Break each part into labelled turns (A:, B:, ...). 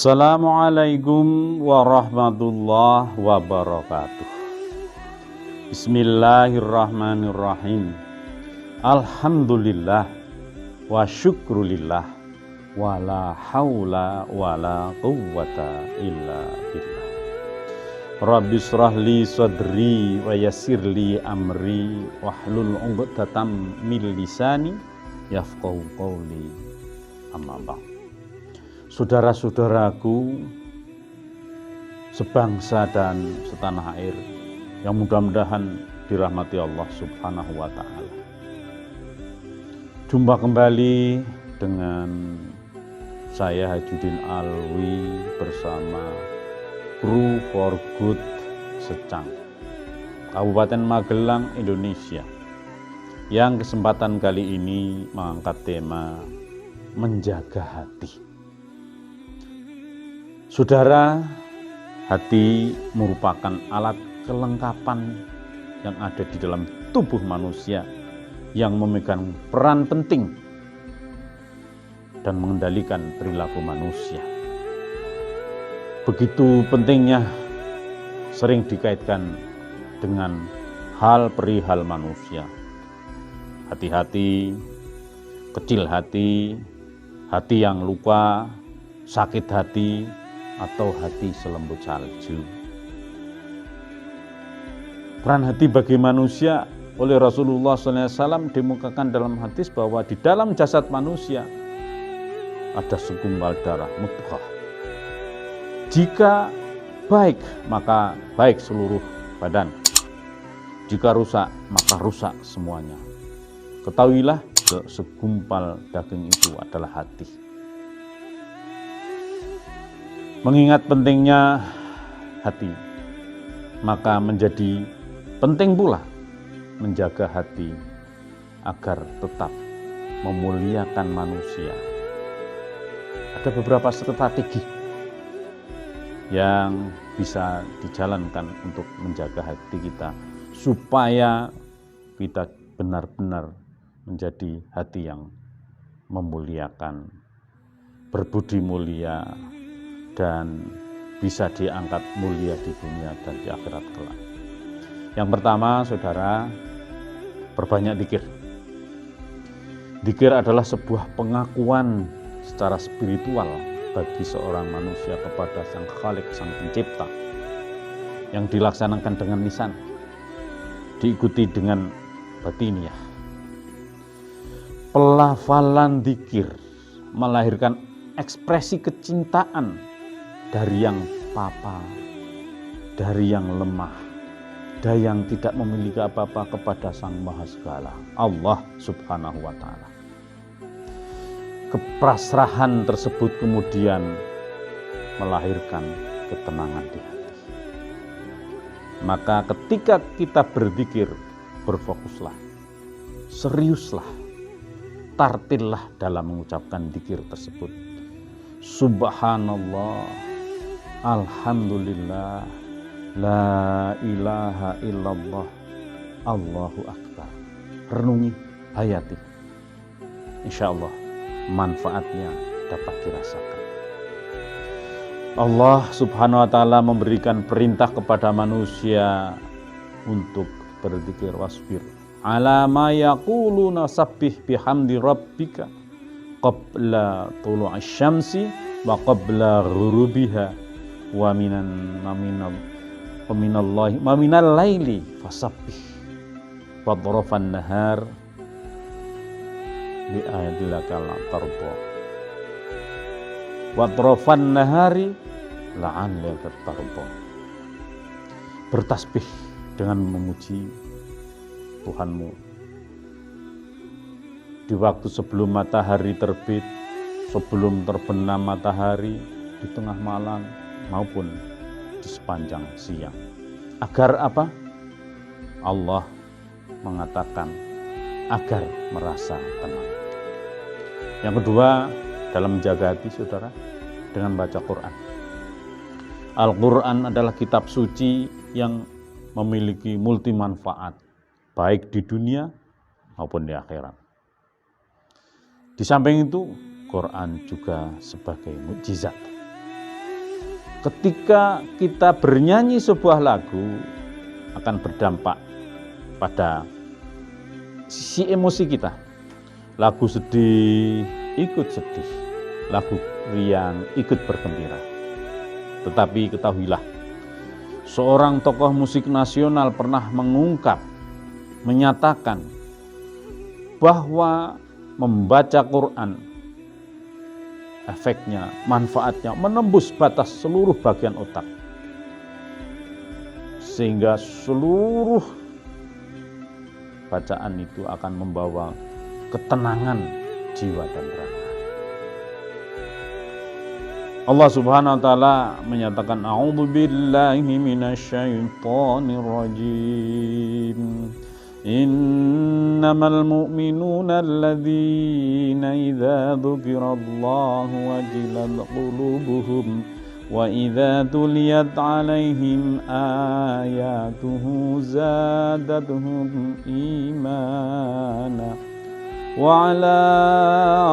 A: Assalamualaikum warahmatullahi wabarakatuh. Bismillahirrahmanirrahim. Alhamdulillah wa syukrulillah wa la haula wa la quwwata illa billah. Rabbi shrah li sadri wa yassir li amri wahlul 'uqdatam min lisani yafqahu qawli. Amma ba'd. Saudara-saudaraku sebangsa dan setanah air yang mudah-mudahan dirahmati Allah Subhanahu wa Ta'ala. Jumpa kembali dengan saya Hajudin Alwi bersama Crew for Good Secang, Kabupaten Magelang, Indonesia, yang kesempatan kali ini mengangkat tema menjaga hati. Saudara, hati merupakan alat kelengkapan yang ada di dalam tubuh manusia yang memegang peran penting dan mengendalikan perilaku manusia. Begitu pentingnya sering dikaitkan dengan hal perihal manusia. Hati-hati, kecil hati, hati yang luka, sakit hati, atau hati selembut salju. Peran hati bagi manusia oleh Rasulullah SAW dimukakan dalam hadis bahwa di dalam jasad manusia ada segumpal darah mudghah. Jika baik, maka baik seluruh badan. Jika rusak, maka rusak semuanya. Ketahuilah, segumpal daging itu adalah hati. Mengingat pentingnya hati, maka menjadi penting pula menjaga hati agar tetap memuliakan manusia. Ada beberapa strategi yang bisa dijalankan untuk menjaga hati kita supaya kita benar-benar menjadi hati yang memuliakan, berbudi mulia, dan bisa diangkat mulia di dunia dan di akhirat kelak. Yang pertama, saudara, perbanyak zikir. Zikir adalah sebuah pengakuan secara spiritual bagi seorang manusia kepada Sang Khalik, Sang Pencipta, yang dilaksanakan dengan lisan, diikuti dengan batiniah. Pelafalan zikir melahirkan ekspresi kecintaan dari yang papa, dari yang lemah, dari yang tidak memiliki apa-apa kepada Sang Maha Segala, Allah Subhanahu wa Ta'ala. Kepasrahan tersebut kemudian melahirkan ketenangan di hati. Maka ketika kita berzikir, berfokuslah, seriuslah, tartillah dalam mengucapkan zikir tersebut. Subhanallah, alhamdulillah, la ilaha illallah, Allahu akbar. Renungi, hayati. Insya Allah manfaatnya dapat dirasakan. Allah Subhanahu wa Ta'ala memberikan perintah kepada manusia untuk berzikir, wasbir ala ma yaquluna sabbih bihamdi rabbika qabla tulu'asy syamsi wa qabla ghurubiha wa minal laili fasabbih wa dharafan nahar li ayatilaka la tarda wa dharafan nahari la'allaka tarda. Bertasbih dengan memuji Tuhanmu di waktu sebelum matahari terbit, sebelum terbenam matahari, di tengah malam, maupun di sepanjang siang. Agar apa? Allah mengatakan agar merasa tenang. Yang kedua, dalam menjaga hati, saudara, dengan baca Quran. Al-Quran adalah kitab suci yang memiliki multi manfaat, baik di dunia maupun di akhirat. Di samping itu, Quran juga sebagai mukjizat. ketika kita bernyanyi sebuah lagu akan berdampak pada sisi emosi kita. Lagu sedih ikut sedih, lagu riang ikut bergembira. Tetapi ketahuilah, seorang tokoh musik nasional pernah menyatakan bahwa membaca Quran efeknya, manfaatnya menembus batas seluruh bagian otak, sehingga seluruh bacaan itu akan membawa ketenangan jiwa dan raga. Allah Subhanahu wa taala menyatakan a'udzubillahi minasyaitonir rajim. Innamal mu'minuna alladzina idza dzukirallahu wajilat qulubuhum wa idza tuliyat 'alaihim ayatuhu zadatuhum imana wa 'ala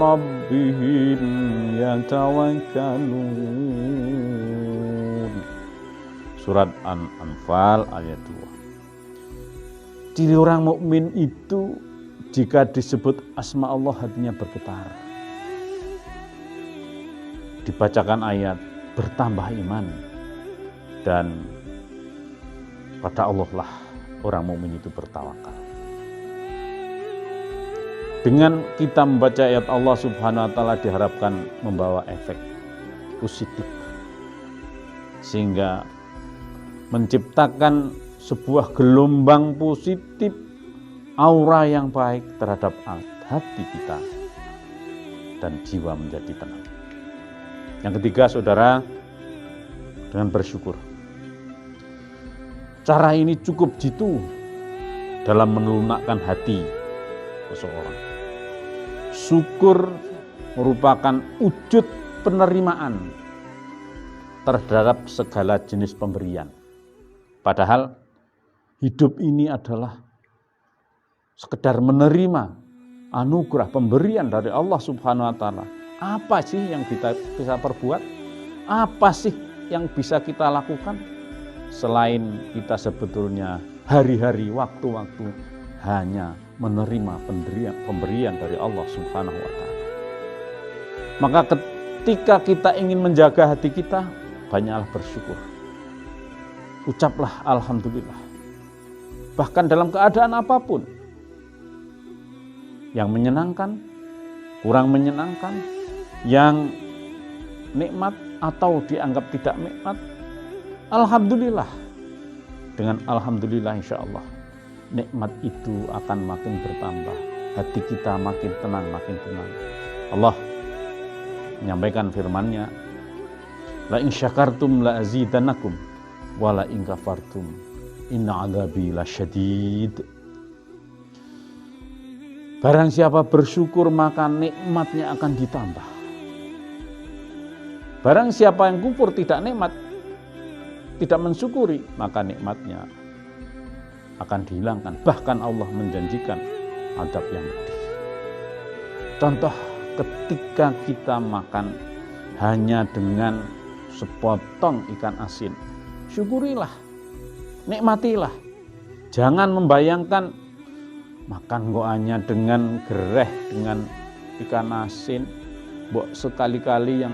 A: rabbihim yatawakkalun. Surat An-Anfal ayat 2. Ciri orang mukmin itu jika disebut asma Allah hatinya bergetar. Dibacakan ayat bertambah iman, dan pada Allah lah orang mukmin itu bertawakal. Dengan kita membaca ayat Allah Subhanahu wa taala diharapkan membawa efek positif, sehingga menciptakan sebuah gelombang positif, aura yang baik terhadap hati kita dan jiwa menjadi tenang. Yang ketiga, saudara, dengan bersyukur. Cara ini cukup jitu dalam melunakkan hati seseorang. Syukur merupakan wujud penerimaan terhadap segala jenis pemberian. Padahal hidup ini adalah sekedar menerima anugerah pemberian dari Allah Subhanahu wa taala. Apa sih yang kita bisa perbuat? Apa sih yang bisa kita lakukan selain kita sebetulnya hari-hari, waktu-waktu hanya menerima pemberian dari Allah Subhanahu wa taala. Maka ketika kita ingin menjaga hati kita, banyaklah bersyukur. Ucaplah alhamdulillah. Bahkan dalam keadaan apapun, yang menyenangkan, kurang menyenangkan, yang nikmat atau dianggap tidak nikmat, alhamdulillah. Dengan alhamdulillah insya Allah nikmat itu akan makin bertambah, hati kita makin tenang, makin tenang. Allah menyampaikan firman-Nya, la in syakartum la azidannakum wa la in kafartum inna adzabi lasyadid. Barang siapa bersyukur maka nikmatnya akan ditambah. Barang siapa yang kufur tidak nikmat, tidak mensyukuri, maka nikmatnya akan dihilangkan. Bahkan Allah menjanjikan azab yang pedih. Contoh, ketika kita makan hanya dengan sepotong ikan asin, syukurilah, nikmatilah. Jangan membayangkan makan kok hanya dengan gereh, dengan ikan asin, mbok sekali-kali yang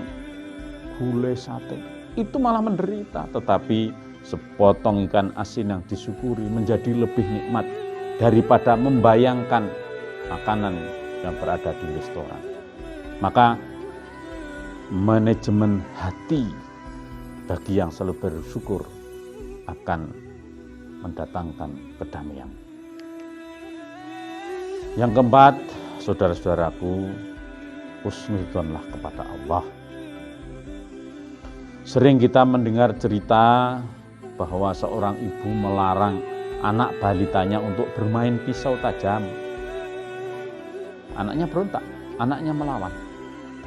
A: gulai sate, itu malah menderita. Tetapi sepotong ikan asin yang disyukuri menjadi lebih nikmat daripada membayangkan makanan yang berada di restoran. Maka manajemen hati bagi yang selalu bersyukur akan mendatangkan kedamaian. Yang keempat, saudara-saudaraku, husnudzonlah kepada Allah. Sering kita mendengar cerita bahwa seorang ibu melarang anak balitanya untuk bermain pisau tajam. Anaknya berontak, anaknya melawan.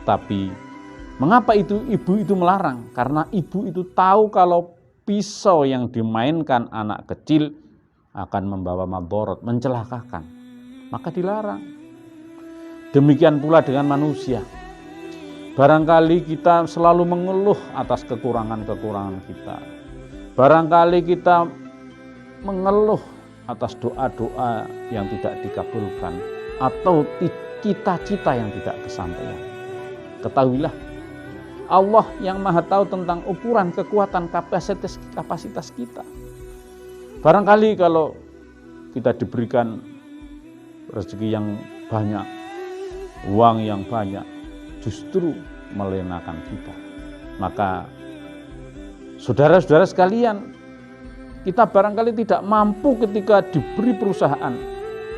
A: Tapi mengapa ibu itu melarang? Karena ibu itu tahu kalau pisau yang dimainkan anak kecil akan membawa madharat, mencelakakan. Maka dilarang. Demikian pula dengan manusia. Barangkali kita selalu mengeluh atas kekurangan-kekurangan kita. Barangkali kita mengeluh atas doa-doa yang tidak dikabulkan atau cita-cita yang tidak kesampaian. Ketahuilah, Allah yang Maha tahu tentang ukuran kekuatan kapasitas kita. Barangkali kalau kita diberikan rezeki yang banyak, uang yang banyak, justru melenakan kita. Maka saudara-saudara sekalian, kita barangkali tidak mampu ketika diberi perusahaan.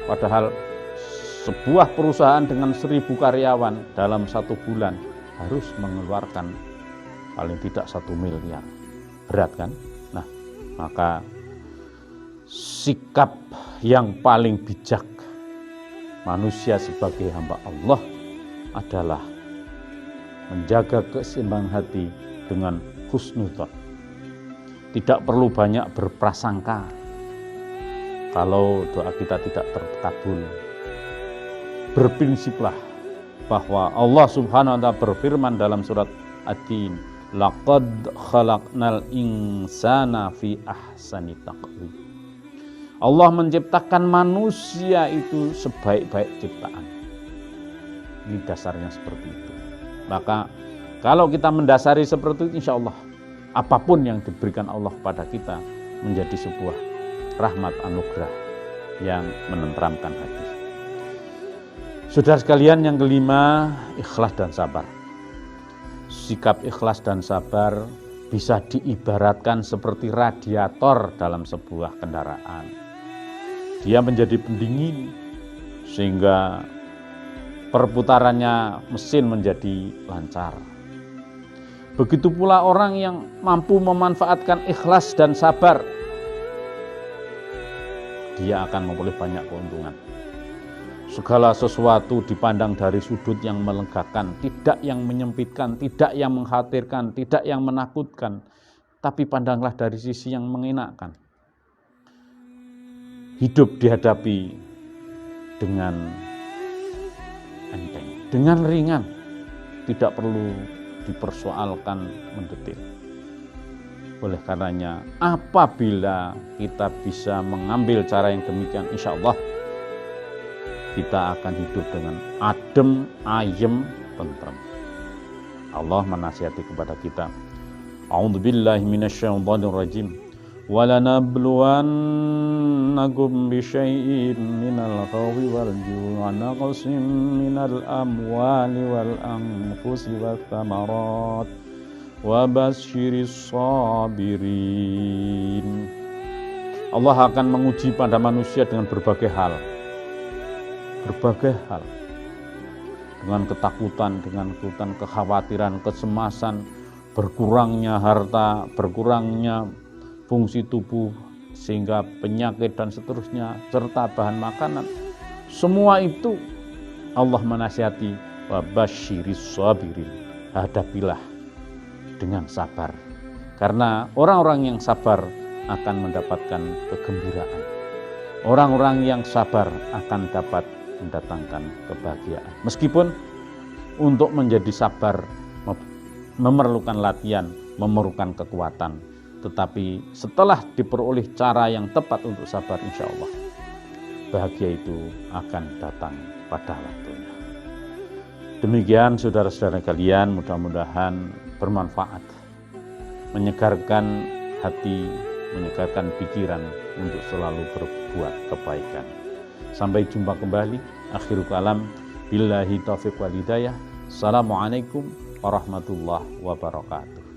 A: Padahal sebuah perusahaan dengan 1.000 karyawan dalam 1 bulan harus mengeluarkan paling tidak 1 miliar. Berat kan? Nah, maka sikap yang paling bijak manusia sebagai hamba Allah adalah menjaga keseimbangan hati dengan husnudzon. Tidak perlu banyak berprasangka kalau doa kita tidak terkabul. Berprinsiplah bahwa Allah Subhanahu wa taala berfirman dalam surat At-Tin, laqad khalaqnal insana fi ahsani taqwim. Allah menciptakan manusia itu sebaik-baik ciptaan. Ini dasarnya seperti itu. Maka kalau kita mendasari seperti itu, insya Allah apapun yang diberikan Allah kepada kita menjadi sebuah rahmat anugerah yang menenteramkan hati. Saudara sekalian, yang kelima, ikhlas dan sabar. Sikap ikhlas dan sabar bisa diibaratkan seperti radiator dalam sebuah kendaraan. Dia menjadi pendingin sehingga perputarannya mesin menjadi lancar. Begitu pula orang yang mampu memanfaatkan ikhlas dan sabar, dia akan memperoleh banyak keuntungan. Segala sesuatu dipandang dari sudut yang melegakan, tidak yang menyempitkan, tidak yang mengkhawatirkan, tidak yang menakutkan, tapi pandanglah dari sisi yang mengenakkan. Hidup dihadapi dengan enteng, dengan ringan, tidak perlu dipersoalkan mendetil. Oleh karenanya, apabila kita bisa mengambil cara yang demikian, insya Allah kita akan hidup dengan adem, ayem, tenteram. Allah menasihati kepada kita, a'udzubillahi minasyaitonirrajim, وَلَنَبْلُوَنَّكُمْ بِشَيْءٍ مِنَ الْخَوْفِ وَالْجُوعِ وَنَقْصٍ مِنَ الْأَمْوَالِ وَالْأَنفُسِ وَالثَّمَرَاتِ وَبَشِّرِ الصَّابِرِينَ. Allah akan menguji pada manusia dengan berbagai hal. Dengan ketakutan, dengan kekhawatiran, kecemasan, berkurangnya harta, berkurangnya fungsi tubuh, sehingga penyakit dan seterusnya, serta bahan makanan. Semua itu Allah menasihati, wa basyiris sabirin, hadapilah dengan sabar. Karena orang-orang yang sabar akan mendapatkan kegembiraan. Orang-orang yang sabar akan dapat mendatangkan kebahagiaan. Meskipun untuk menjadi sabar memerlukan latihan, memerlukan kekuatan. Tetapi setelah diperoleh cara yang tepat untuk sabar, insya Allah bahagia itu akan datang pada waktunya. Demikian saudara-saudara kalian, mudah-mudahan bermanfaat, menyegarkan hati, menyegarkan pikiran untuk selalu berbuat kebaikan. Sampai jumpa kembali. Akhirul kalam, billahi taufiq wal hidayah. Assalamualaikum warahmatullahi wabarakatuh.